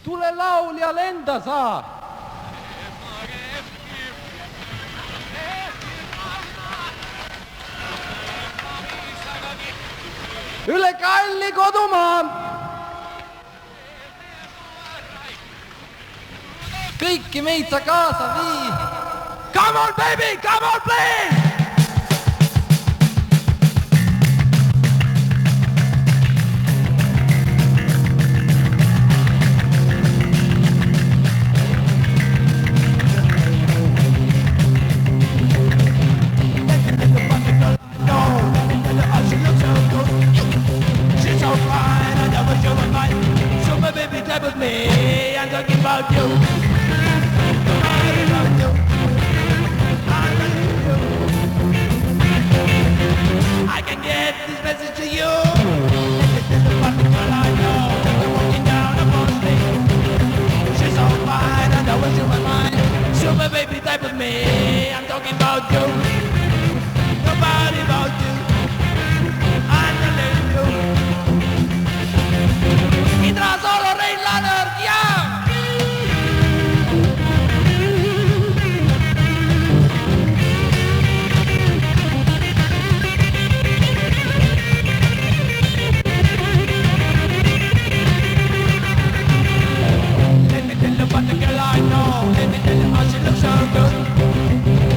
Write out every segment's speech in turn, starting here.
tule laulja, lenda sa! Üle kalli kodumaa! Kõiki meid sa kaasa vii! Come on baby, come on please! With me, I'm talking about you. About you. I can get this message to you. This is the fucking girl I know. We're walking down a phone street. She's so fine, I know what she was mine. So my baby, type with me. I'm talking about you. Nobody about you. I'm telling you. Indra solo reina la energía. Let me tell you about the girl I know. Let me tell you how she looks so good.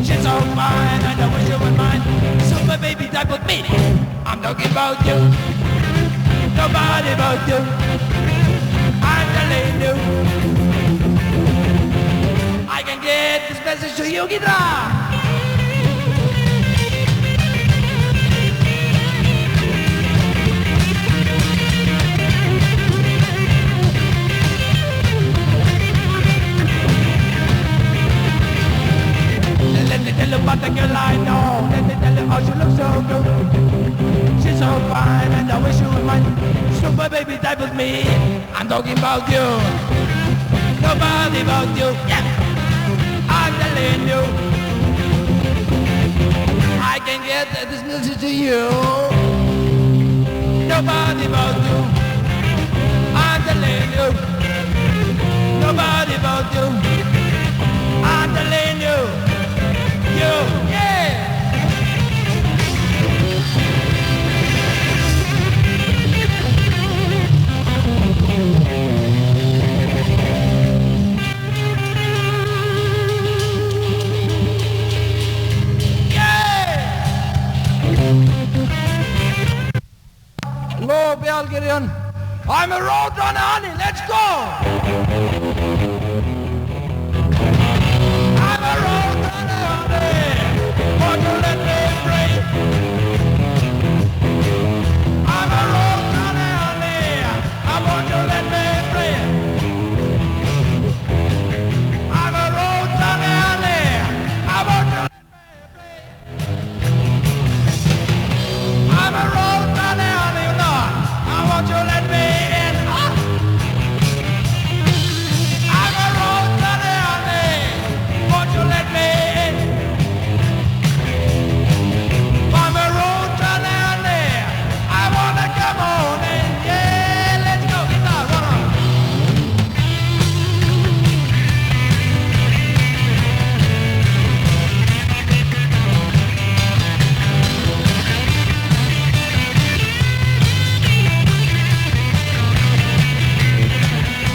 She's so fine, I know what she was mine. So my baby type with me. I'm talking about you. Nobody about you. I'm telling you. I can get this message to you, guitar. Let me tell you about the girl I know. Let me tell you how she looks so good. She's so fine and I wish you were mine. Super baby type with me. I'm talking about you. Nobody about you. Yeah. I'm telling you. I can get this message to you. Nobody about you. I'm telling you. Nobody about you. I'm telling you. You. Yeah. Loo pealkiri on I'm a roadrunner, honey, let's go!